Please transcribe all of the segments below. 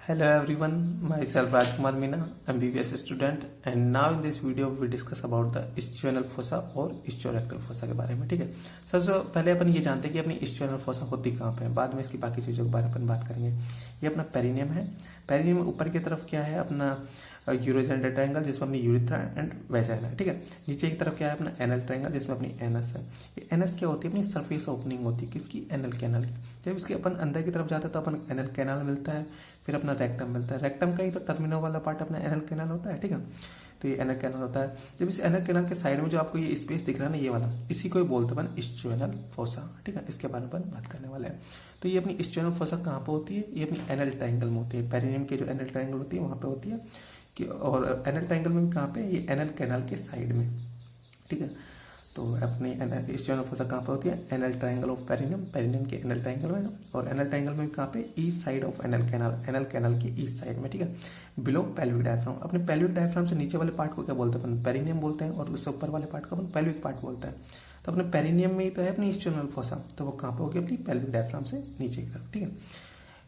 Hello everyone, myself Rajkumar Meena, MBBS student, and now in this video we discuss about the ischial fossa और ischiorrectal fossa के बारे में। ठीक है, सबसे पहले अपन ये जानते हैं कि अपनी ischial fossa होती कहाँ पे है, बाद में इसकी बाकी चीज़ों के बारे में अपन बात करेंगे। ये अपना पेरिनियम है। पेरिनियम ऊपर की तरफ क्या है, अपना यूरोजेनिटल ट्रायंगल जिसमें अपनी यूरिथ्रा एंड वेजाइना है। ठीक है, नीचे की तरफ क्या है, अपना एनल ट्रायंगल जिसमें अपनी एनस है। ये एनस क्या होती है, अपनी सरफेस ओपनिंग होती है किसकी, एनल कैनल की। जब इसके अपन अंदर की तरफ जाते हैं तो अपन एनल कैनल मिलता है, फिर अपना रेक्टम मिलता है। रेक्टम का ही तो टर्मिनल वाला पार्ट अपना एनल कैनल होता है। ठीक है, तो ये एनल कैनल होता है। जब इस एनल कैनल के साइड में जो आपको ये स्पेस दिख रहा है ना, ये वाला, इसी को बोलते हैं इस्चियल फोसा। ठीक है, इसके बारे में अपन बात करने वाले हैं। तो ये अपनी इस्चियल फोसा कहाँ पे होती है, ये अपनी एनल ट्रायंगल में होती है। पेरिनियम की जो एनल ट्रायंगल होती है वहां पे होती है कि, और एनल ट्रायंगल में कहाँ पे, ये एनल कैनल के साइड में। ठीक है, तो अपनी इस्चियल फोसा कहाँ पे होती है, anal triangle of perineum, perineum के एनल ट्रायंगल में, और एनल ट्रायंगल में कहाँ पे, east side of anal canal, anal canal के ईस्ट साइड में। ठीक है, बिलो पेल्विक डायफ्राम। अपने पेल्विक डायफ्राम से नीचे वाले पार्ट को क्या बोलते हैं अपन, पेरिनियम बोलते हैं, और उससे ऊपर वाले पार्ट को अपन पेल्विक पार्ट बोलते हैं। तो अपने पेरिनियम में ही तो है अपनी इस्चियल फोसा, तो वो कहाँ पे होगी, अपनी पेल्विक डायफ्राम से नीचे की तरफ। ठीक है,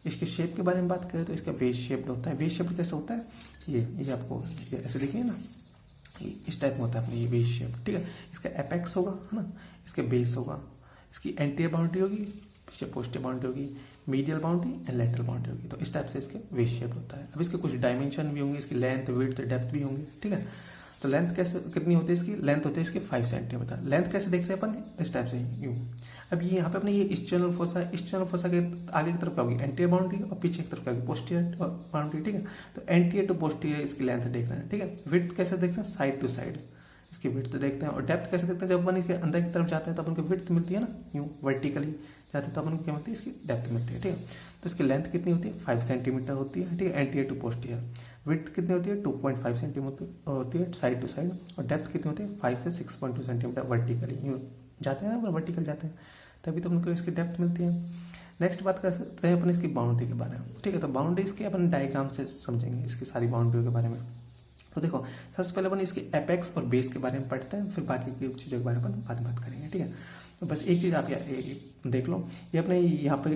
इसके शेप के बारे में बात करें तो इसका वेज शेप्ड होता है। वेज शेप्ड कैसे होता है, ये आपको ये ऐसे दिखिए ना, इस टाइप में होता है अपने ये बेस शेप। ठीक है, इसका एपेक्स होगा, है ना, इसके बेस होगा, इसकी एंटीरियर बाउंड्री होगी, पीछे पोस्टीरियर बाउंड्री होगी, medial boundary and lateral boundary होगी। तो इस टाइप से इसके बेस शेप होता है। अब इसके कुछ डायमेंशन भी होंगे, इसकी लेंथ, विड्थ, डेप्थ भी होंगे। ठीक है, तो लेंथ कैसे कितनी होती है इसकी, लेंथ होती है इसकी 5 सेंटीमीटर। लेंथ कैसे देखते हैं अपन, इस टाइप से यूं। अब ये यहाँ पे अपने ये इस्चियल फोसा, इस्चियल फोसा के आगे की तरफ क्या होगी, एंटीरियर बाउंड्री, और पीछे की तरफ क्या होगी, पोस्टीरियर बाउंड्री। ठीक है, तो एंटीरियर टू पोस्टीरियर इसकी लेंथ देख रहे हैं। ठीक है, विड्थ कैसे देखते हैं, साइड टू साइड इसकी विड्थ देखते हैं। और डेप्थ कैसे देखते हैं, जब अपन इसके अंदर की तरफ जाते हैं तो अपन को विड्थ मिलती है ना, यूं वर्टिकली जाते हैं तो अपन को क्या मिलती है, इसकी डेप्थ मिलती है। ठीक है, तो इसकी लेंथ कितनी होती है, 5 सेंटीमीटर होती है। ठीक है, एंटीरियर टू पोस्टीरियर। विड्थ कितनी होती है, 2.5 सेंटीमीटर होती है साइड टू साइड, और डेप्थ कितनी होती है, 5 से 6.2 सेंटीमीटर वर्टिकली यूं जाते हैं ना, वर्टिकल जाते हैं, तभी तो उनको इसकी डेप्थ मिलती है। नेक्स्ट बात कर सकते हैं अपन इसकी बाउंड्री के बारे में। ठीक है, तो बाउंड्री इसके अपन डायग्राम से समझेंगे इसकी सारी बाउंड्री के बारे में। तो देखो, सबसे पहले अपन इसके एपेक्स और बेस के बारे में पढ़ते हैं, फिर बाकी की चीजों के बारे में बाद में बात करेंगे। ठीक है, तो बस एक चीज आप देख लो, ये अपने यहाँ पे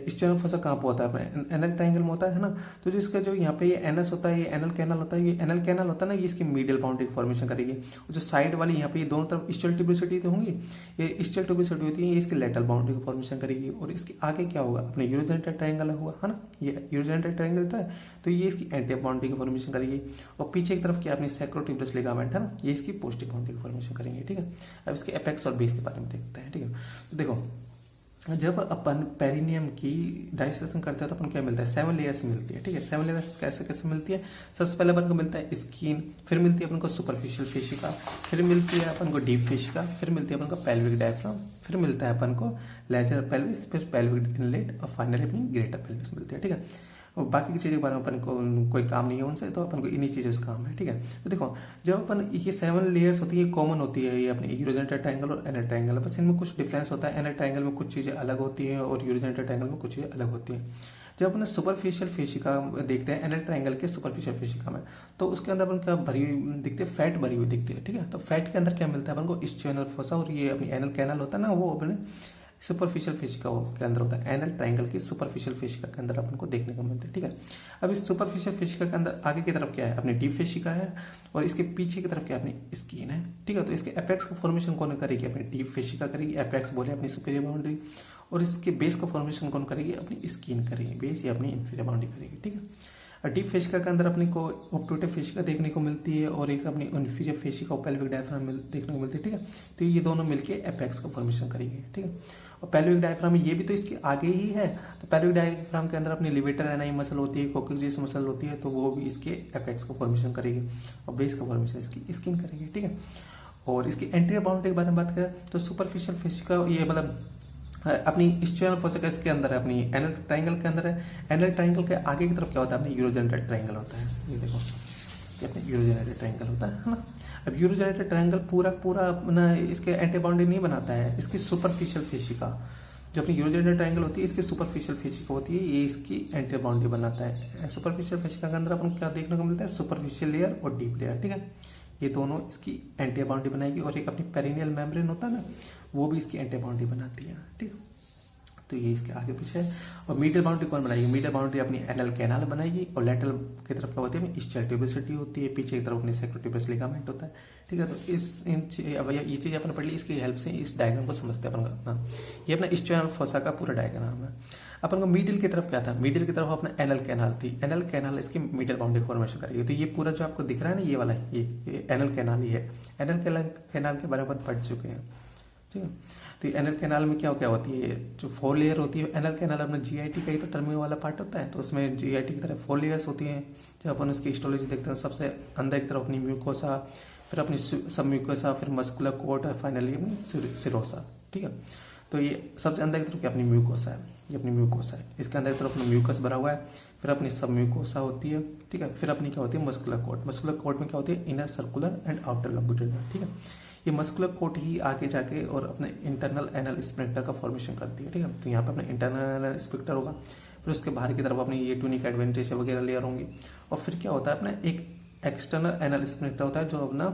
इस्चियल फोसा कहाँ पे होता है, अपने एनल ट्रायंगल में होता है ना। तो जो इसका जो यहाँ पे ये एनस होता है, ये एनल कैनल होता है, ये एनल कैनल होता है ना, ये इसकी मीडियल बाउंड्री की फॉर्मेशन करेगी। और जो साइड वाली यहाँ पे ये दोनों तरफ इस्चियल ट्यूबिसिटी तो होंगी, ये इस्चियल ट्यूबिसिटी होती है, ये इसकी लेटरल बाउंड्री की फॉर्मेशन करेगी। और इसके आगे क्या होगा, अपने यूरोजेनिटल ट्रायंगल हुआ है ना, ये यूरोजेनिटल ट्रायंगल होता है, तो ये इसकी एंटीरियर बाउंड्री की फॉर्मेशन करेगी। और पीछे की तरफ क्या, अपनी सैक्रोट्यूबरस लिगामेंट है ना, ये इसकी पोस्टीरियर बाउंड्री की फॉर्मेशन करेंगे। ठीक है, अब इसके एपेक्स और बेस के बारे में देखते हैं। ठीक है, तो देखो, जब अपन पेरिनियम की डाइसेक्शन करते हैं तो अपन क्या मिलता है, 7 लेयर्स मिलती है। ठीक है, 7 लेयर्स कैसे कैसे मिलती है, सबसे पहले अपन को मिलता है स्किन, फिर मिलती है अपन को सुपरफिशियल फेशिका, फिर मिलती है अपन को डीप फेशिका, फिर मिलती है अपन को पेल्विक डायफ्राम, फिर मिलता है अपन को लेजर पेल्विस, फिर पेल्विक इनलेट, और फाइनली अपनी ग्रेटर पेल्विस मिलती है। ठीक है, और बाकी की चीज़ों के बारे में अपन को कोई काम नहीं है उनसे, तो अपन को इन्हीं चीज़ों से काम है। ठीक है, तो देखो, जब अपन ये 7 लेयर्स होती है, कॉमन होती है, ये अपनी यूरोजेनिटल ट्रायंगल और एनल ट्रायंगल, बस इनमें कुछ डिफरेंस होता है। एनल ट्रायंगल में कुछ चीज़ें अलग होती है और यूरोजेनिटल ट्रायंगल में कुछ चीज़ें अलग होती है। जब अपन सुपरफिशियल फेशिका देखते हैं, एनल ट्रायंगल के सुपरफिशियल फेशिका में, तो उसके अंदर अपन क्या भरी हुई दिखती है, फैट भरी हुई दिखती है। ठीक है, तो फैट के अंदर क्या मिलता है अपन को, इस्चियल फोसा, और ये अपनी एनल कैनल होता है ना, वो अपने सुपरफिशियल फेशिका के अंदर होता है। एनल ट्रायंगल की सुपरफिशियल फेशिका के अंदर अपन को देखने को मिलता है। ठीक है, अब इस सुपरफिशियल फेशिका के अंदर आगे की तरफ क्या है, अपनी डीप फेशिका है, और इसके पीछे की तरफ क्या है, अपनी स्किन है। ठीक है, तो इसके एपेक्स का फॉर्मेशन कौन करेगी, अपनी डीप फेशिका करेगी, एपेक्स बोले अपनी सुपीरियर बाउंड्री, और इसके बेस का फॉर्मेशन कौन करेगी, अपनी स्किन करेगी, बेस या अपनी इंफीरियर बाउंड्री करेगी। ठीक है, डीप फेशिका के अंदर अपने को ऑब्टूटिव फेशिका देखने को मिलती है, और एक अपनी इंफीरियर फेशिका और पेल्विक डायफ्राम देखने को मिलती है। ठीक है, तो ये दोनों मिलके एपेक्स का फॉर्मेशन करेगी। ठीक है, और पेल्विक डायफ्राम ये भी तो इसके आगे ही है, तो पेल्विक डायफ्राम के अंदर अपनी लिवेटर एनाई मसल होती है, कोक्सिस मसल होती है, तो वो भी इसके एपेक्स को फॉर्मेशन करेगी, और बेस का फॉर्मेशन इसकी स्किन करेगी। ठीक है, और इसकी एंटीरियर बाउंड्री के बारे में बात करें तो सुपरफिशियल फेशिका, ये मतलब अपनी इस्चियल फोसा इसके अंदर है, अपनी एनल ट्रायंगल के अंदर है। एनल ट्रायंगल के आगे की तरफ क्या होता है, अपनी यूरोजेनिटल ट्रायंगल होता है। ये देखो, ये अपने यूरोजेनिटल ट्रायंगल होता है ना। अब यूरोजेनिटल ट्रायंगल पूरा पूरा अपना इसके एंटी बाउंड्री नहीं बनाता है, इसकी सुपरफिशियल फेशिका, जो अपनी यूरोजेनिटल ट्रायंगल होती है, इसकी सुपरफिशियल फेशिका होती है, ये इसकी एंटी बाउंड्री बनाता है। सुपरफिशियल फेशिका के अंदर अपन क्या देखने को मिलता है, सुपरफिशियल लेयर और डीप लेयर। ठीक है, ये दोनों इसकी एंटी बाउंड्री बनाएगी, और एक अपनी पेरिनियल मेम्ब्रेन होता है ना, वो भी इसकी एंटी बाउंड्री बनाती है। ठीक है, तो ये इसके आगे पीछे है। और मीडियल बाउंड्री कौन बनाएगी? मीडियल बाउंड्री अपनी एनल कैनाल बनाएगी और लेटरल की तरफ क्या होती है? इसचियल ट्यूबिसिटी होती है, पीछे की तरफ अपनी सैक्रोट्यूबस लिगामेंट होता है। ठीक है, तो ये चीज अपन पढ़ ली, इसकी हेल्प से इस डायग्राम को समझते हैं अपन। ये अपना इस्च्यूनल फोसा का पूरा डायग्राम है। अपन को मिडिल की तरफ क्या था? मिडिल की तरफ अपना एनल कैनाल थी। एनल कैनाल इसकी मिडिल बाउंड्री फॉर्मेशन करेगी। तो ये पूरा जो आपको दिख रहा है ना, ये वाला है, ये एनल कैनाल ही है। एनल कैनाल के बारे में पढ़ चुके हैं। ठीक है, तो एनल कैनाल में क्या होती है? जो 4 लेयर होती है एनल कैनाल, अपना जीआईटी का ही तो टर्मिनल वाला पार्ट होता है। तो उसमें जीआईटी की तरह 4 लेयर्स होती हैं। जब अपन उसकी हिस्टोलॉजी देखते हैं, सबसे अंदर की तरफ अपनी म्यूकोसा, फिर अपनी सब म्यूकोसा, फिर मस्कुलर कोट और फाइनली अपनी सिरोसा। ठीक है, तो ये सबसे अंदर की तरफ क्या अपनी म्यूकोसा है, ये अपनी म्यूकोसा है। इसके अंदर की तरफ अपना म्यूकस भरा हुआ है, फिर अपनी सब म्यूकोसा होती है। ठीक है, फिर अपनी क्या होती है? Muscular coat. मस्कुलर कोट में क्या होती है? Inner circular and outer longitudinal. ठीक है, ये मस्कुलर कोट ही आगे जाके और अपने इंटरनल एनल स्पिंक्टर का फॉर्मेशन करती है। ठीक है, तो यहाँ पे अपना इंटरनल एनल स्पिंक्टर होगा, फिर उसके बाहर की तरफ अपनी ये ट्यूनिक एडवेंटेज वगैरह लेयर होंगी। और फिर क्या होता है? अपना एक एक्सटर्नल एनल स्पिंक्टर होता है जो अपना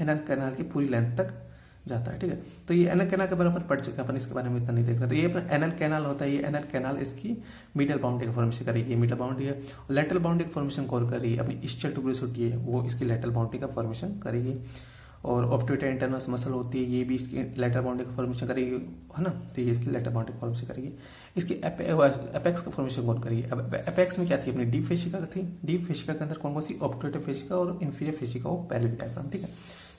एनल कैनाल की पूरी लेंथ तक जाता है। ठीक है, तो ये एनल कैनाल के बारे में पढ़ चुके हैं अपन, इसके बारे में इतना नहीं देख रहे। तो ये अपना एनल कैनाल होता है। ये एनल कैनाल इसकी मिडिल बाउंड्री का फॉर्मेशन करेगी। मिडिल बाउंड्री है। लेटरल बाउंड्री का फॉर्मेशन कौन करेगी? अपनी इसचियल ट्यूबुलस होती है, वो इसकी लेटरल बाउंड्री का फॉर्मेशन करेगी। और ऑप्टोइड इंटरनस मसल होती है, ये भी इसकी लेटरल बाउंड्री का फॉर्मेशन करेगी, है ना। तो ये इसकी लेटरल बाउंड्री का फॉर्मेशन करेगी। इसकी एपेक्स का फॉर्मेशन कौन करेगी? अब एपेक्स में क्या थी? अपनी डीप फेशिका थी। डीप फेशिका के अंदर कौन कौन सी? ऑप्टोइड फेशिका और इंफीरियर फेशिका और पेल्विक डायफ्राम। ठीक है,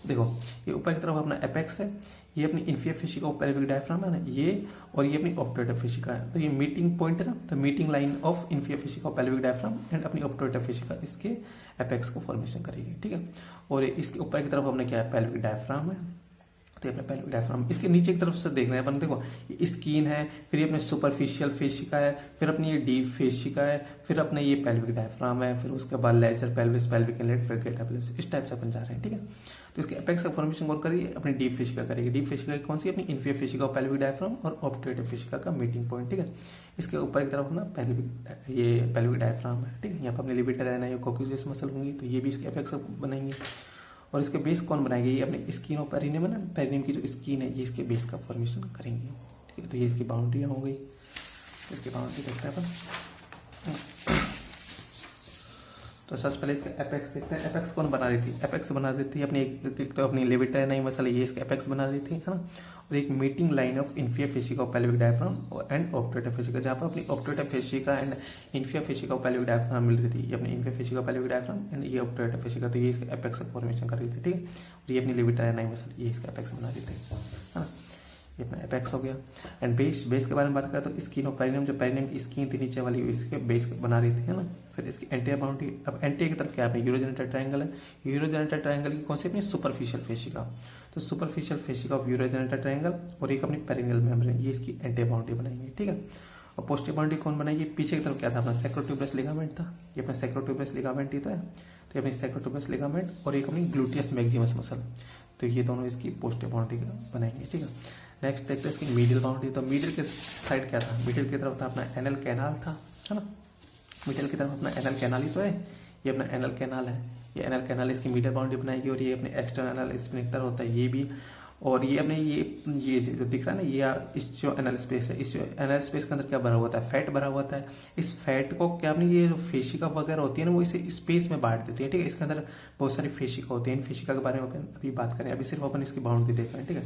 देखो ये ऊपर की तरफ अपना एपेक्स है, ये अपनी इंफीरियर फेशिका और पेल्विक डायफ्राम है ना ये, और ये अपनी ऑप्टोइड फेशिका है। तो ये मीटिंग पॉइंट है ना, तो मीटिंग लाइन ऑफ इंफीरियर फेशिका और पेल्विक डायफ्राम एंड अपनी ऑप्टोइड फेशिका इसके एपेक्स को फॉर्मेशन करेगी। ठीक है, और इसके ऊपर की तरफ अपने क्या है? पेल्विक डायफ्राम है। तो ये अपना पेल्विक डायफ्राम। इसके नीचे की तरफ से देख रहे हैं अपन, देखो ये स्किन है, फिर ये अपने सुपरफिशियल फेशिका है, फिर अपनी ये डीप फेशिका है, फिर अपने ये पेल्विक डायफ्राम है, फिर उसके बाद लेजर पेल्विस, पेल्विक इनलेट, फिर ग्रेटर पेल्विस। इस टाइप से अपन जा रहे हैं। ठीक है, तो इसके एपेक्स का फॉर्मेशन कौन करेगी? अपनी डीप फेशिका करेगी। डीप फेशिका कौन सी? अपनी इंफीरियर फेशिका और पेल्विक डायफ्राम और ऑप्टोइड फेशिका का मीटिंग पॉइंट। ठीक है, इसके ऊपर की तरफ अपना पेल्विक डायफ्राम है। ठीक है, यहाँ पर अपने लिबिटर है, कोक्यूजियस मसल होंगी, तो ये भी इसके एपेक्स बनाएंगे। और इसके बेस कौन बनाएगी? ये अपने स्किन और पेरिनियम है ना, पेरिनियम की जो स्किन है ये इसके बेस का फॉर्मेशन करेंगे। ठीक है, तो ये इसकी बाउंड्री हो गई। इसकी बाउंड्री देखते हैं अपन। तो सबसे पहले इसका एपेक्स देखते हैं। एपेक्स कौन बना रही थी? एपेक्स बना रही थी अपनी एक तो अपनी लिबिटर नहीं मसल, ये इसके एपेक्स बना रही थी, है ना। और एक मीटिंग लाइन ऑफ इंफीरियर फेशिका और पेल्विक डायफ्राम एंड ऑप्टोइड फेशिका, जहाँ पर अपनी ऑप्टोइड फेशिका एंड इंफीरियर फेशिका और पेल्विक डायफ्राम मिल रही थी। ये अपनी इंफीरियर फेशिका पेल्विक डायफ्राम एंड ये ऑप्टोइड फेशिका, तो ये इसका एपेक्स का फॉर्मेशन कर रही थी। ठीक है, और ये अपनी लिबिटर नहीं मसल, ये इसका एपेक्स बना रही थी, है ना। ये अपना एपेक्स हो गया। एंड बेस के बारे में बात करें तो स्किन और पेरिनियम, जो पेरिनियम की स्किन थी नीचे वाली, इसके बेस बना रही थी, है ना। फिर इसकी एंटीरियर बाउंड्री। अब एंटीरियर की तरफ क्या है? यूरोजेनिटल ट्रायंगल है। यूरोजेनिटल ट्रायंगल की कौन सी? अपनी सुपरफिशियल फेशिका। तो सुपरफिशियल फेशिका ऑफ यूरोजेनिटल ट्रायंगल और एक अपनी पेरिनियल मेम्ब्रेन, ये इसकी एंटीरियर बाउंड्री बनाएंगे। ठीक है, और पोस्टीरियर बाउंड्री कौन बनाएगी? पीछे की तरफ क्या था? अपना सैक्रोट्यूबस लिगामेंट था। ये अपना सैक्रोट्यूबस लिगामेंट ही तो है। तो ये अपनी सैक्रोट्यूबस लिगामेंट और एक अपनी ग्लूटियस मैक्सिमस मसल, तो ये दोनों इसकी पोस्टीरियर बाउंड्री बनाएंगे। ठीक है, नेक्स्ट देखते हैं इसकी मिडिल बाउंड्री। तो मिडिल के साइड क्या था? मिडिल की तरफ था अपना एनल कैनाल था, है ना। मिडिल की तरफ अपना एनल कैनाल ही तो है, ये अपना एनल कैनाल है। ये एनल कैनाल इसकी मिडिल बाउंड्री बनाएगी। और ये अपने एक्सटर्नल स्फिंक्टर होता है ये भी, और ये अपने ये जो दिख रहा है ना, ये इस जो एनल स्पेस है, इस जो एनल स्पेस के अंदर क्या भरा हुआ था? फैट भरा हुआ था। इस फैट को क्या अपनी ये जो फेशिका वगैरह होती है ना, वो इसे स्पेस में बांट देती है। ठीक है, इसके अंदर बहुत सारी फेशिका होती है। इन फेशिका के बारे में अपन अभी बात करें, अभी सिर्फ अपन इसकी बाउंड्री देख रहे हैं। ठीक है,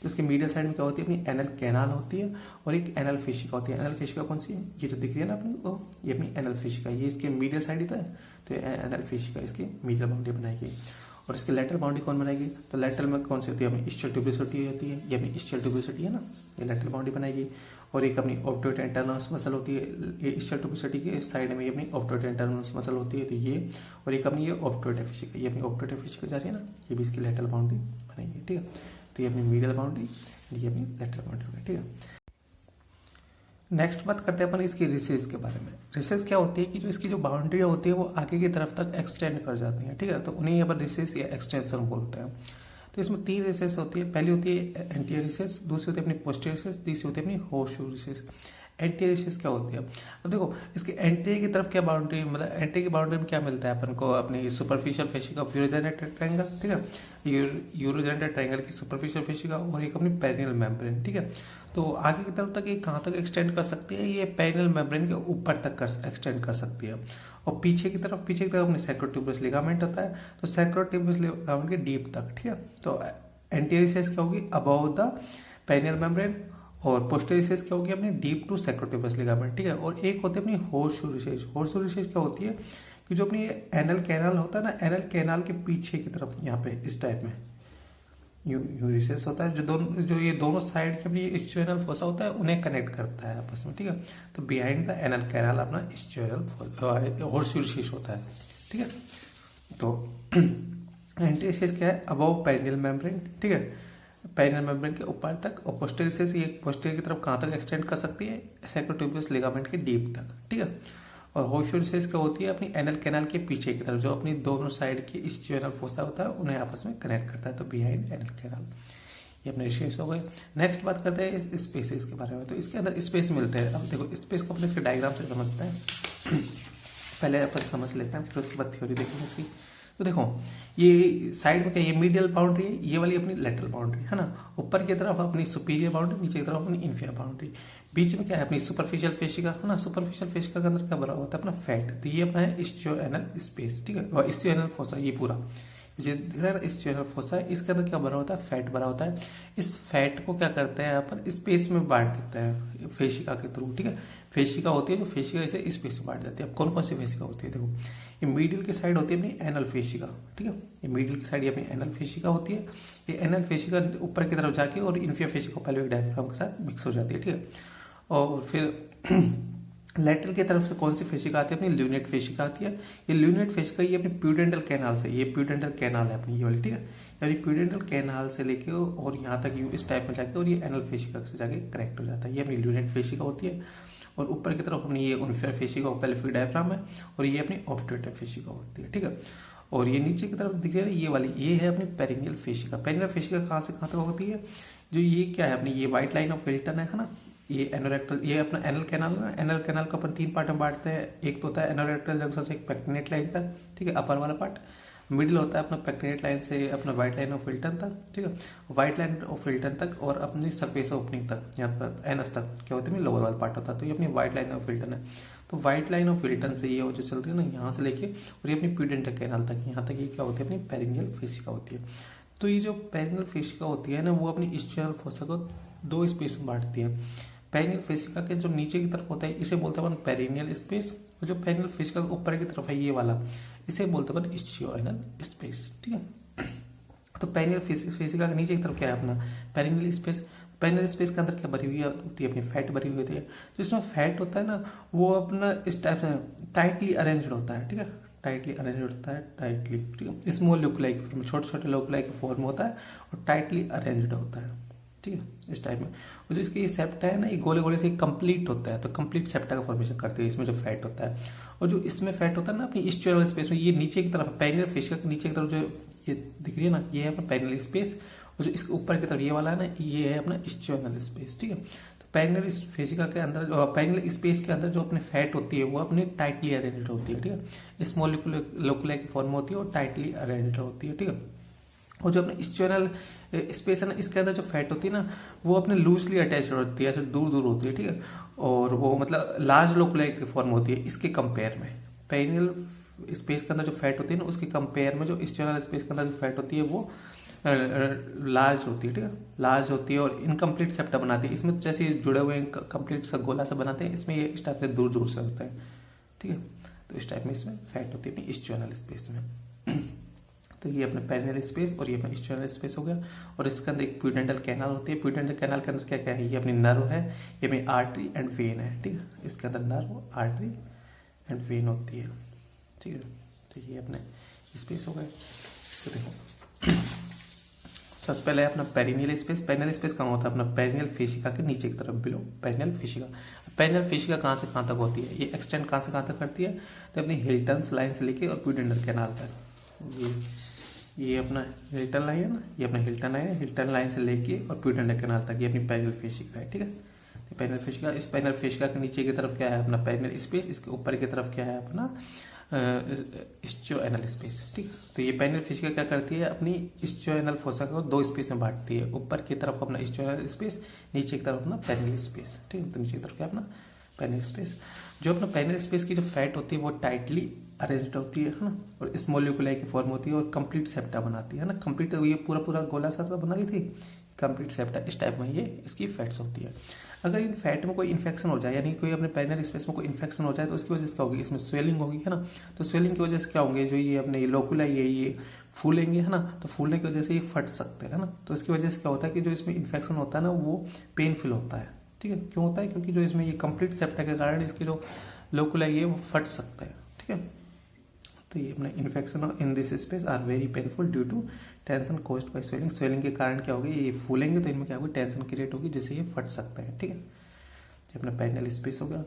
तो इसके मीडियल साइड में क्या होती है? अपनी एनल कैनाल होती है और एक एनल फेशिका होती है। एनल फेशिका कौन सी है? ये जो दिख रही है ना अपनी को, ये अपनी एनल फेशिका, ये इसके मीडियल साइड ही तो है। तो एनल फेशिका इसकी मीडियल बाउंड्री बनाएगी। और इसकी लेटरल बाउंड्री कौन बनाएगी? तो लेटरल में कौन सी होती है? अपनी इसचियल ट्यूबिसिटी होती है, ये अपनी इसचियल ट्यूबिसिटी है ना, ये लेटरल बाउंड्री बनाएगी। और एक अपनी ऑप्टोइड इंटरनस मसल होती है, ये इसचियल ट्यूबिसिटी के साइड में ये अपनी ऑप्टोइड इंटरनस मसल होती है, तो ये। और एक अपनी ये ऑप्टोइड फेशिका, ये अपनी ऑप्टोइड फेशिका जा रही है ना, ये भी इसकी लेटरल बाउंड्री बनेगी। ठीक है, तो ये अपनी मीडियल बाउंड्री, ये अपनी लेटरल बाउंड्री। ठीक है, नेक्स्ट बात करते हैं अपन इसकी रिसेस के बारे में। रिसेस क्या होती है कि जो इसकी जो बाउंड्री होती है वो आगे की तरफ तक एक्सटेंड कर जाती है। ठीक है, तो उन्हें यहाँ पर रिसेस या एक्सटेंशन बोलते हैं। तो इसमें 3 रिसेस होती है। पहली होती है एंटीरियर रिसेस, दूसरी होती है अपनी पोस्टीरियर रिसेस, तीसरी होती है अपनी होर्सशू रिसेस। एंटीरियर स्पेस क्या होती है? अब देखो इसके एंटीरियर की तरफ क्या बाउंड्री, मतलब एंटीरियर की बाउंड्री में क्या मिलता है अपन को, अपनी सुपरफिशियल फेसिका ऑफ यूरोजेनिक ट्रायंगल, ठीक है, यूरोजेनिक ट्रायंगल की सुपरफिशियल फेसिका और एक अपनी पेरिनियल मेम्ब्रेन, ठीक है। तो आगे की तरफ तक ये कहाँ तक एक्सटेंड कर सकती है? ये पेरिनियल मेम्ब्रेन के ऊपर तक एक्सटेंड कर सकती है। और पीछे की तरफ अपनी सैक्रोट्यूबरस लिगामेंट होता है, तो सैक्रोट्यूबरस लिगामेंट के डीप तक, ठीक है। तो एंटीरियर स्पेस क्या होगी? अबव द पेरिनियल मेम्ब्रेन, और पोस्टीरियर स्पेस क्या होगी? अपनी डीप टू सैक्रोट्यूबरस लिगामेंट, ठीक है। और एक होती है अपनी होर्सशू स्पेस। होर्सशू स्पेस क्या होती है कि जो अपनी एनल कैनाल होता है ना, एनल कैनाल के पीछे की तरफ यहाँ पे इस टाइप में यूरिसेस होता है, जो ये दोनों साइड के अपनी इस्च्यूएनल फोसा होता है, उन्हें कनेक्ट करता है आपस में, ठीक है। तो बिहाइंड द एनल कैनाल अपना इस्च्यूएनल होर्सशू स्पेस होता है, ठीक है। तो एंटीरियर स्पेस क्या है? अबव पेरिनियल मेम्ब्रेन, ठीक है, पेरिनियल मेम्ब्रेन के ऊपर तक। और पोस्टीरियर स्पेस ये पोस्टीरियर की तरफ कहाँ तक एक्सटेंड कर सकती है? सैक्रोट्यूबरस लिगामेंट के डीप तक, ठीक है। और होर्सशू स्पेस क्या होती है? अपनी एनल कैनाल के पीछे की तरफ, जो अपनी दोनों साइड की इस्च्यूएनल फोसा होता है, उन्हें आपस में कनेक्ट करता है, तो बिहाइंड एनल कैनाल। ये अपने स्पेस हो गए। नेक्स्ट बात करते हैं इस स्पेसेस के बारे में। तो इसके अंदर स्पेस मिलते हैं। अब देखो स्पेस को अपने इसके डायग्राम से समझते हैं। पहले अपन समझ लेते हैं, फिर उसके बाद थ्योरी देखेंगे इसकी। तो देखो ये साइड में क्या, ये मीडियल बाउंड्री है, ये वाली अपनी लेटरल बाउंड्री है ना। ऊपर की तरफ अपनी सुपीरियर बाउंड्री, नीचे की तरफ अपनी इंफीरियर बाउंड्री। बीच में क्या है? अपनी सुपरफिशियल फेसिका है ना। सुपरफिशियल फेसिका के अंदर क्या भरा होता है? अपना फैट। तो ये अपना है इस्च्यूएनल स्पेस, ठीक है, और इस्च्यूएनल फोसा, ये पूरा जो दिख रहा है इस्च्यूएनल फोसा है, इसके अंदर क्या भरा होता है? फैट भरा होता है। इस फैट को क्या करते हैं यहाँ पर? स्पेस में बांट देता है फेसिका के थ्रू, ठीक है। फेसिका होती है जो फेसिका इसे स्पेस में बांट देती है। अब कौन कौन सी फेसिका होती है? देखो ये मीडियल की साइड होती है अपनी एनल फेसिका, ठीक है। ये मीडियल की साइड ये अपनी एनल फेसिका होती है। ये एनल फेसिका ऊपर की तरफ जाके और इन्फीरियर फेसिका पेल्विक डायफ्राम के साथ मिक्स हो जाती है, ठीक है। और फिर लेटरल की तरफ से कौन सी फेसिका आती है? अपनी ल्यूनेट फेसिका आती है। ये ल्यूनेट फेसिका ये अपनी प्यूडेंटल कैनाल से, ये प्यूडेंटल कैनाल है अपनी ये वाली, ठीक है। यानी प्यूडेंटल कैनाल से लेके और यहाँ तक यू इस टाइप में जाके और ये एनल फेसिका से जाके कनेक्ट हो जाता है। ये अपनी ल्यूनेट फेसिका होती है। और ऊपर की तरफ अपनी ये इन्फीरियर फेसिका और पेल्विक डायफ्राम है, और ये अपनी ऑब्स्ट्रेटिव फेसिका होती है, ठीक है। और ये नीचे की तरफ दिख रही है ये वाली, ये है अपनी पेरिनियल फेसिका। पेरिनियल फेसिका कहाँ से कहाँ तक होती है? जो ये क्या है अपनी ये व्हाइट लाइन ऑफ विल्टन है ना, ये एनोरेक्टल, ये अपना एनल कैनाल ना। एनल कैनाल को अपन 3 पार्ट में बांटते हैं। एक तो होता है एनोरेक्टल जंक्शन से एक पेक्टिनेट लाइन तक, ठीक है, अपर वाला पार्ट। मिडिल होता है अपना पेक्टिनेट लाइन से अपना व्हाइट लाइन ऑफ विल्टन तक, ठीक है, व्हाइट लाइन ऑफ विल्टन तक, और अपनी सरफेस ओपनिंग तक, यहाँ पर एनस तक क्या होता है? लोअर वाला पार्ट होता है। तो ये अपनी व्हाइट लाइन ऑफ विल्टन है। तो व्हाइट लाइन ऑफ विल्टन से ये जो चल रही है ना, यहाँ से लेके और ये अपनी प्यूडेंटल कैनाल तक, यहाँ तक ये क्या होती है? अपनी पेरिनियल फेसिका होती है। तो ये जो पेरिनियल फेसिका होती है ना, वो अपनी इस्च्यूएनल फोसा को 2 स्पेस में बांटती है। पेरिनियल फेसिका के जो नीचे की तरफ होता है इसे बोलते हैं अपन पेरिनियल स्पेस, और जो पेरिनियल फेसिका के ऊपर की तरफ है ये वाला, इसे बोलते हैं अपन इस्च्यूएनल स्पेस, ठीक है। तो पेरिनियल फेसिका के नीचे की तरफ क्या है? अपना पेरिनियल स्पेस। पेरिनियल स्पेस के अंदर क्या भरी हुई होती है? अपनी फैट भरी हुई होती है। तो इसमें फैट होता है ना, वो अपना इस टाइप से टाइटली अरेंज्ड होता है, ठीक है, टाइटली अरेंज होता है, टाइटली, ठीक है। स्मॉल ल्यूकुलाई के फॉर्म में, छोटे छोटे ल्यूकुलाई के फॉर्म में होता है और टाइटली अरेंज्ड होता है, ठीक है, इस टाइप में। और जो इसकी सेप्टा है ना, ये गोले गोले से कंप्लीट होता है, तो कंप्लीट सेप्टा का फॉर्मेशन करती है इसमें जो फैट होता है। और जो इसमें फैट होता है ना अपनी इस्च्यूएनल स्पेस में, ये नीचे की तरफ पेरिनियल फेसिका के नीचे की तरफ जो ये दिख रही है ना, ये है अपना पेरिनियल स्पेस। और जो इसके ऊपर की तरफ ये वाला है ना, ये है अपना इस्च्यूएनल स्पेस, ठीक है। तो पेरिनियल फेसिका के अंदर, पेरिनियल स्पेस के अंदर जो अपनी फैट होती है वो अपनी टाइटली अरेंज्ड होती है, ठीक है, स्मॉल लोकुलाई की फॉर्म में होती है और टाइटली अरेंज्ड होती है, ठीक है। और जो अपने इस्च्यूएनल स्पेस है ना, इसके अंदर जो फैट होती है ना, वो अपने लूजली अटैच होती है, ऐसे दूर दूर होती है, ठीक है। और वो मतलब लार्ज लोकुलाई की फॉर्म होती है इसके कंपेयर में। पेरिनियल स्पेस के अंदर जो फैट होती है ना, उसके कंपेयर में जो इस्च्यूएनल स्पेस के अंदर जो फैट होती है वो लार्ज होती है, ठीक है, लार्ज होती है और इनकम्प्लीट सेप्टा बनाती है। इसमें जैसे जुड़े हुए कंप्लीट सा गोला से बनाते हैं, इसमें ये इस टाइप से दूर दूर से होता है, ठीक है। तो इस टाइप में इसमें फैट होती है अपनी इस्च्यूएनल स्पेस में। तो ये अपने पेरिनियल स्पेस और ये अपना इस्च्यूएनल स्पेस हो गया। और इसके अंदर एक प्यूडेंटल कैनाल होती है। प्यूडेंटल कैनाल के अंदर क्या क्या है? ये अपनी नर्व है, ये अपनी आर्टरी एंड वेन है, ठीक है। इसके अंदर नर्व, आर्टरी एंड वेन होती है, ठीक है। तो ये अपने स्पेस हो गए। तो देखो सबसे पहले अपना पेरिनियल स्पेस। पेरिनियल स्पेस कहाँ होता है? अपना पेरिनियल फेसिका के नीचे की तरफ, बिलो पेरिनियल फेसिका। पेरिनियल फेसिका कहाँ से कहाँ तक होती है? ये एक्सटेंड कहाँ से कहाँ तक करती है? तो अपनी हिल्टन्स लाइन से लेके और प्यूडेंटल कैनाल तक। ये अपना हिल्टन लाइन है ना, ये अपना हिल्टन लाइन है, हिल्टन लाइन से लेके और प्यूडेंटल कैनाल तक ये अपनी पेरिनियल फेसिका है, ठीक है। तो पेरिनियल फेशिका। इस पेरिनियल फेशिका के नीचे की तरफ क्या है अपना पेरिनियल स्पेस, इसके ऊपर की तरफ क्या है अपना इस्चियोएनल स्पेस। ठीक, तो ये पेरिनियल फेशिका क्या करती है, अपनी इस्चियोएनल फोसा को दो स्पेस में बांटती है, ऊपर की तरफ अपना इस्चियोएनल स्पेस, नीचे की तरफ अपना पेरिनियल स्पेस। ठीक, तो नीचे की तरफ क्या अपना पेरिनियल स्पेस। जो अपना पेरिनियल स्पेस की जो फैट होती है वो टाइटली अरेंज्ड होती है ना, और स्मॉल न्यूक्लियाई की फॉर्म होती है और कंप्लीट सेप्टा बनाती है ना। कंप्लीट ये पूरा गोला सा बना रही थी कंप्लीट सेप्टा, इस टाइप में ये इसकी फैट्स होती है। अगर इन फैट में कोई इन्फेक्शन हो जाए, यानी कोई अपने पेरिनियल स्पेस में कोई इन्फेक्शन हो जाए, तो उसकी वजह से क्या होगी, इसमें स्वेलिंग होगी है ना। तो स्वेलिंग की वजह से क्या होंगे, जो ये अपने लोकुलाई है ये फूलेंगे है ना, तो फूलने की वजह से ये फट सकते हैं ना। तो इसकी वजह से क्या होता है कि जो इसमें इन्फेक्शन होता है ना वो पेनफुल होता है। ठीक है, क्यों होता है, क्योंकि जो इसमें ये कंप्लीट सेप्टा के कारण इसके जो लोकुलाई है वो फट सकते हैं। ठीक है, तो ये अपना infection in this space are very painful due to tension caused by swelling. Swelling के कारण क्या होगी, ये फूलेंगे तो इनमें क्या होगी, टेंशन क्रिएट होगी जिससे ये फट सकते हैं। ठीक है, ये अपना पेरिनियल स्पेस हो गया।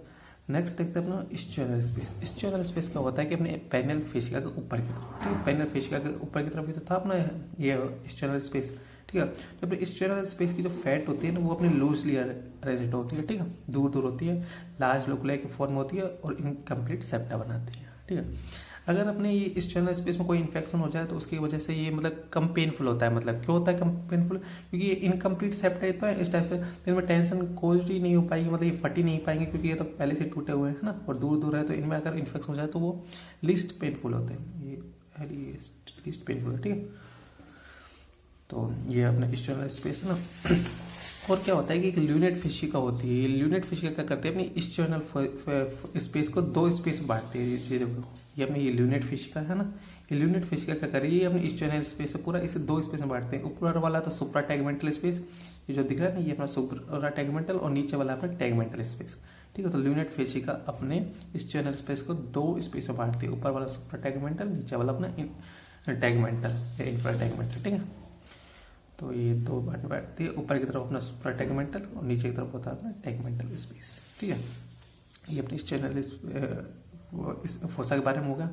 नेक्स्ट देखते हैं अपना इस्चियोएनल स्पेस। इस्चियोएनल स्पेस क्या होता है कि अपने पेरिनियल फेशिका के ऊपर की तरफ, ठीक है, पेरिनियल फेशिका के ऊपर की तरफ ही तो था अपना ये इस्चियोएनल स्पेस। ठीक है, तो अपने इस्चियोएनल स्पेस की जो फैट होती है ना वो अपने लूजली अरेंज्ड होती है। ठीक है, दूर दूर होती है, लार्ज लोकुलाई की फॉर्म होती है और इनकम्प्लीट सेप्टा बनाती है। ठीक है, अगर अपने ये इस्चियोएनल स्पेस में कोई इन्फेक्शन हो जाए तो उसकी वजह से ये मतलब कम पेनफुल होता है। मतलब क्यों होता है कम पेनफुल, क्योंकि ये इनकम्प्लीट सेप्टा तो है इस टाइप से, तो इनमें टेंशन कोज ही नहीं हो पाएगी, मतलब ये फट ही नहीं पाएंगे क्योंकि ये तो पहले से टूटे हुए हैं ना और दूर दूर है। तो इनमें अगर इन्फेक्शन हो जाए तो वो लीस्ट पेनफुल होते हैं, ये लीस्ट पेनफुल है। ठीक है, तो ये अपना इस्चियोएनल स्पेस है ना। और क्या होता है कि एक ल्यूनेट फेशिका होती है, ल्यूनेट फेशिका क्या करती है, अपनी इस्चियोएनल स्पेस को दो स्पेस में बांटती है। ये अपनी ये ल्यूनेट फेशिका है ना, ये ल्यूनेट फेशिका क्या कर रही है, ये अपनी इस्चियोएनल स्पेस है पूरा इसे दो स्पेस में बांटते हैं। ऊपर वाला तो सुप्रा टैगमेंटल स्पेस, ये जो दिख रहा है ना ये अपना सुप्रा टैगमेंटल, और नीचे वाला अपना टैगमेंटल स्पेस। ठीक है, तो ल्यूनेट फेशिका अपने इस्चियोएनल स्पेस को दो स्पेस में बांटती है, ऊपर वाला सुप्रा टैगमेंटल, नीचे वाला अपना टैगमेंटल या इंफ्रा टैगमेंटल। ठीक है, तो ये दो पार्ट में बैठती है, ऊपर की तरफ अपना सुप्रा टैगमेंटल और नीचे की तरफ होता है अपना टैगमेंटल स्पेस। ठीक है, ये अपनी इस्चियोएनल इस फोसा के बारे में होगा।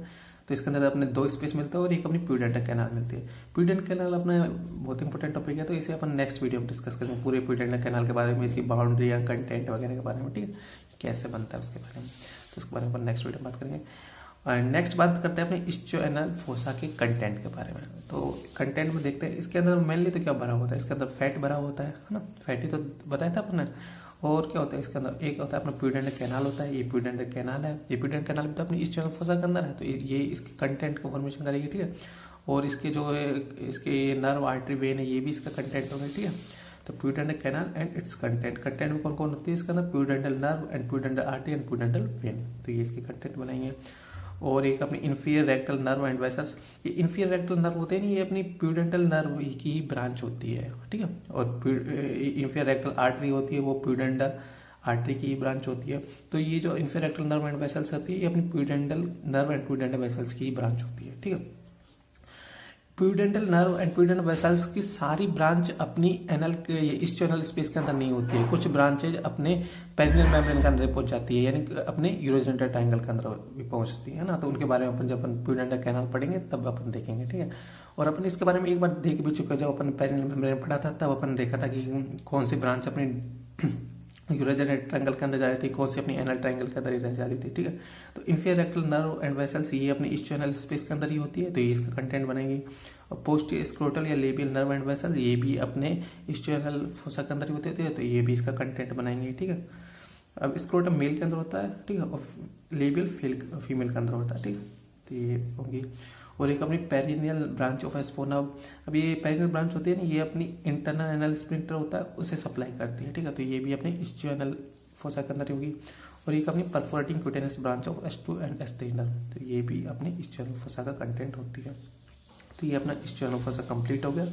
तो इसके अंदर अपने दो स्पेस मिलता है और एक अपनी प्यूडेंटल कैनाल मिलती है। प्यूडेंटल कैनाल अपना बहुत इंपॉर्टेंट टॉपिक है, तो इसे अपन नेक्स्ट वीडियो में डिस्कस करेंगे पूरे प्यूडेंटल कैनाल के बारे में, इसकी बाउंड्री या कंटेंट वगैरह के बारे में। ठीक है, कैसे बनता है उसके बारे में, तो उसके बारे में अपन नेक्स्ट वीडियो में बात करेंगे। और नेक्स्ट बात करते हैं अपने इस्चियोएनल फोसा के कंटेंट के बारे में। तो कंटेंट में देखते हैं इसके अंदर मेनली तो क्या भरा होता है, इसके अंदर फैट भरा होता है ना, फैट ही तो बताया था अपने। और क्या होता है इसके अंदर, एक होता है अपना प्यूडेंटल कैनाल होता है, ये प्यूडेंटल कैनाल है, ये प्यूडेंटल कैनाल भी तो अपनी इस्चियोएनल फोसा के अंदर है, तो ये इसके कंटेंट को फॉर्मेशन करेगी। ठीक है, और इसके जो है इसके नर्व आर्टरी वेन है ये भी इसका कंटेंट होगा। ठीक है, तो प्यूडेंटल कैनाल एंड इट्स कंटेंट में कौन कौन होती है इसके अंदर, प्यूडेंटल nerve and प्यूडेंटल artery and प्यूडेंटल when, तो ये इसके कंटेंट बनाएंगे। और एक अपनी inferior rectal nerve and vessels, ये इन्फीरियर रेक्टल नर्व होते हैं नहीं, ये अपनी प्यूडेंटल नर्व की ही ब्रांच होती है। ठीक है, और इन्फीरियर रेक्टल आर्टरी होती है वो प्यूडेंटल आर्टरी की ब्रांच होती है। तो ये जो inferior rectal nerve and vessels होती है ये अपनी प्यूडेंटल नर्व एंड प्यूडेंटल वेसल्स की ब्रांच होती है। ठीक है, प्यूडेंटल नर्व एंड प्यूडेंटल वेसल्स की सारी ब्रांच अपनी एनल के इस्चियोएनल स्पेस के अंदर नहीं होती है, कुछ ब्रांचेज अपने पेरिनियल मेम्ब्रेन के अंदर पहुंच जाती है, यानी अपने यूरोजेनिटल ट्रायंगल के अंदर भी पहुंचती है ना। तो उनके बारे में अपन जब अपन प्यूडेंटल कैनाल पढ़ेंगे तब अपन देखेंगे। ठीक है, और अपन इसके बारे में एक बार देख भी चुके, जब अपन पेरिनियल मेम्ब्रेन पढ़ा था तब अपन देखा था कि कौन सी ब्रांच अपनी यूरोजेनिटल ट्रायंगल के अंदर जा रही थी, कौन सी अपनी एनल ट्रायंगल के अंदर ही रह जा रही थी। ठीक है, तो inferior rectal nerve and vessels ये अपनी इस्चियोएनल स्पेस के अंदर ही होती है, तो ये इसका कंटेंट बनेगी। और पोस्टीरियर स्क्रोटल या लेबियल नर्व एंड वेसल ये भी अपने इस्चियोएनल फोसा के अंदर ही होते थे, तो ये भी इसका कंटेंट बनाएंगे। ठीक है, अब स्क्रोटम मेल के अंदर होता है, ठीक है, और लेबियल फीमेल के अंदर होता है। ठीक है, तो ये होंगी। और एक अपनी पेरिनियल ब्रांच ऑफ एस्फोना, अब ये पेरिनियल ब्रांच होती है ना, ये अपनी इंटरनल एनल स्फिंक्टर होता है उसे सप्लाई करती है। ठीक है, तो ये भी अपनी इस्चियोएनल फोसा के अंदर होगी। और एक अपनी perforating क्यूटेनस branch of S2 and S3 nerve, तो ये भी अपनी इस्चियोएनल फोसा का कंटेंट होती है। तो ये अपना इस्चियोएनल फोसा कंप्लीट हो गया।